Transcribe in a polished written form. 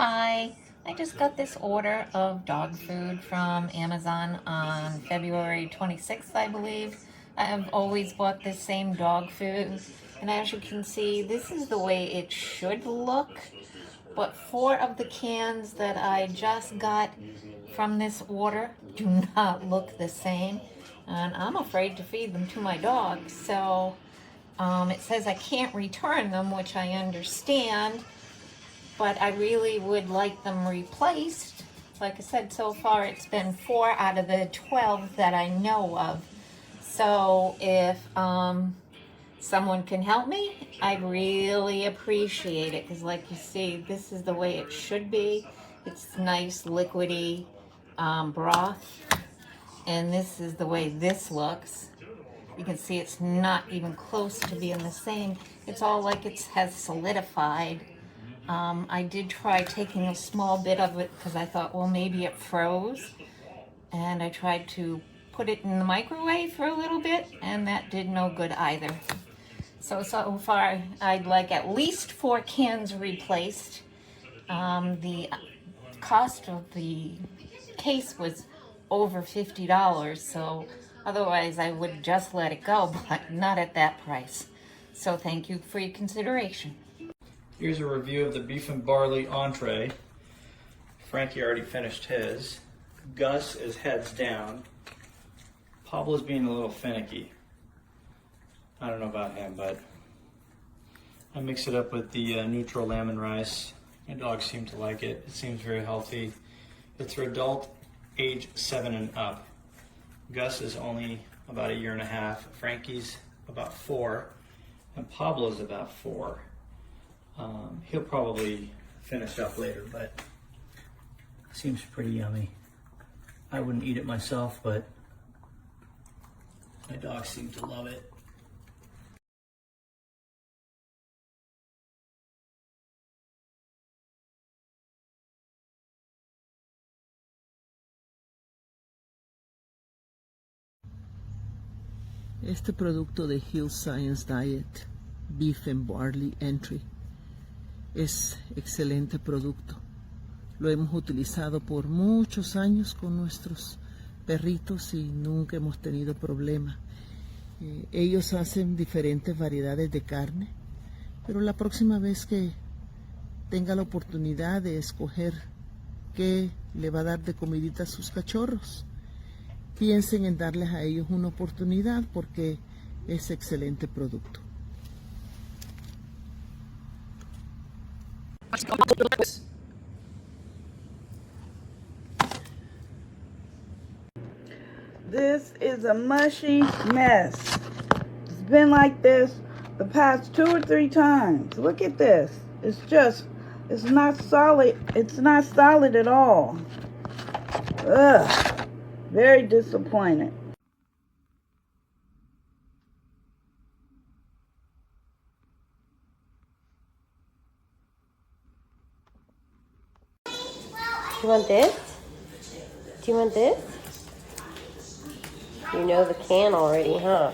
Hi, I just got this order of dog food from Amazon on February 26th, I believe. I have always bought this same dog food, and as you can see, this is the way it should look. But 4 of the cans that I just got from this order do not look the same, and I'm afraid to feed them to my dog. So it says I can't return them, which I understand, but I really would like them replaced. Like I said, so far it's been 4 out of the 12 that I know of. So if someone can help me, I'd really appreciate it, because like you see, this is the way it should be. It's nice liquidy broth, and this is the way this looks. You can see it's not even close to being the same. It's all like it has solidified. I did try taking a small bit of it because I thought, well, maybe it froze. And I tried to put it in the microwave for a little bit, and that did no good either. So far, I'd like at least 4 cans replaced. The cost of the case was over $50, so otherwise I would just let it go, but not at that price. So thank you for your consideration. Here's a review of the beef and barley entree. Frankie already finished his. Gus is heads down. Pablo's being a little finicky. I don't know about him, but I mix it up with the neutral lamb and rice. My dogs seem to like it. It seems very healthy. It's for adult age 7 and up. Gus is only about 1.5 years. Frankie's about 4, and Pablo's about 4. He'll probably finish up later, but it seems pretty yummy. I wouldn't eat it myself, but my dogs seem to love it. Este producto de Health Science Diet Beef and Barley Entry es excelente producto. Lo hemos utilizado por muchos años con nuestros perritos y nunca hemos tenido problema. Ellos hacen diferentes variedades de carne, pero la próxima vez que tenga la oportunidad de escoger qué le va a dar de comidita a sus cachorros, piensen en darles a ellos una oportunidad porque es excelente producto. This is a mushy mess. It's been like this the past 2 or 3 times. Look at this. It's not solid. It's not solid at all. Ugh. Very disappointed. Do you want this? Do you want this? You know the can already, huh?